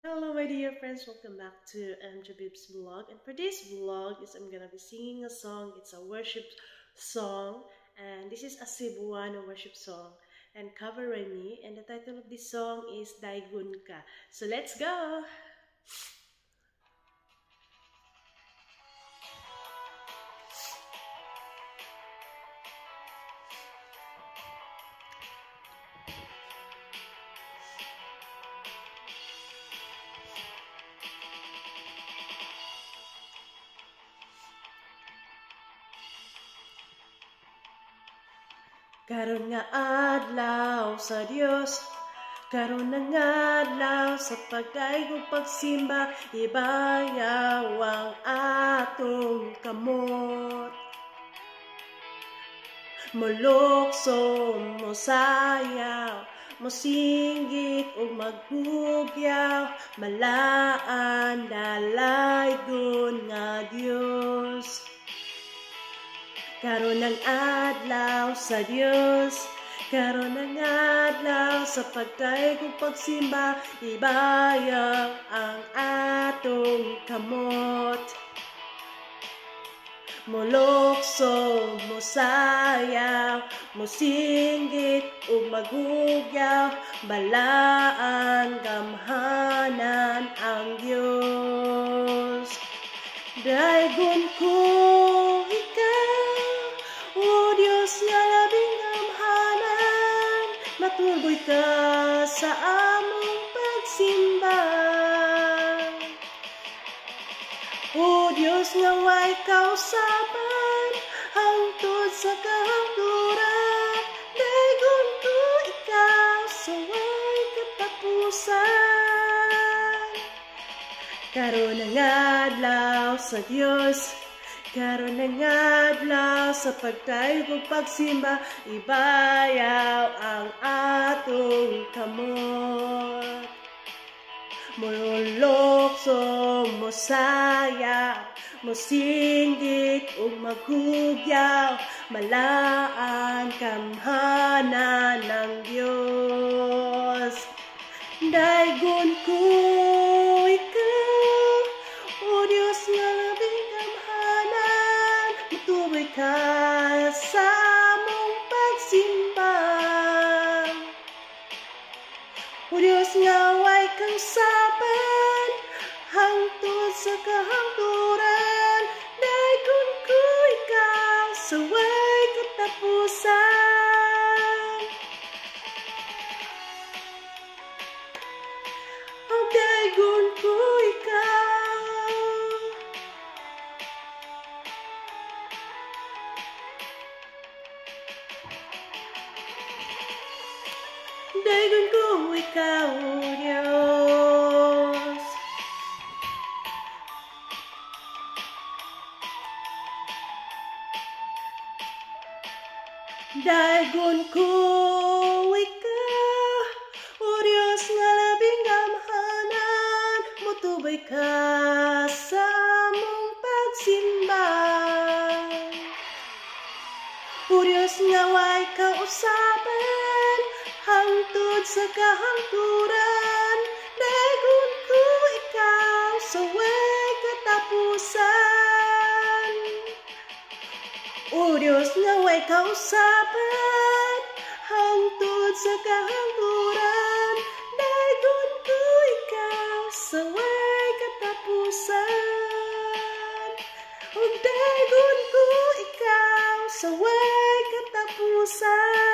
Hello my dear friends, welcome back to MJ vlog, and for this vlog I'm gonna be singing a song. It's a worship song, and this is a Cebuano worship song and cover by me, and the title of this song is Daigun Ka. So let's go! Karon nga adlaw sa Dios, karon nga adlaw sa pagdaig pagsimba, ibayaw ang atong kamot. Molokso, mosayaw, mosinggit ug maghugyaw, malaan dalaygon nga Dios. Karon ang adlaw sa Dios, karon ang adlaw sa pagdaig ug pagsimba, ibayaw ang atong kamot. Molokso, mosayaw, mosinggit ug maghugyaw, balaan gamhanan ang Dios. Daigon ko nga labing gamhanan, matuloy ka sa among pagsimba. O Diyos nga way kausapan, hangtod sa kahangturan, daigon ko ikaw sa way katapusan. Karon ang adlaw sa Dios, karon ang adlaw sa pagdaig ug pagsimba, ibayaw ang atong kamot. Molokso, mosayaw, mosinggit ug maghugyaw, malaan kamhanan ng Dios. Daigon ko ikaw, o Dios nga labing gamhanan, matuloy ka sa among pagsimba. O Dios nga way kausapan, hangtod sa kahangturan, daigon ko ikaw sa way katapusan. O daigon ko ikaw, daigon ko ikaw, O Diyos. Daigon ko ikaw, O Diyos nga labing gamhanan, motubay ka sa among pagsimba. O Diyos nga way kausapan, hangtod sa kahangturan, daigon ko ikaw sa way katapusan. O Diyos nga way kausapan, hangtod sa kahangturan, daigon ko ikaw sa way katapusan. O daigon ko ikaw sa way katapusan.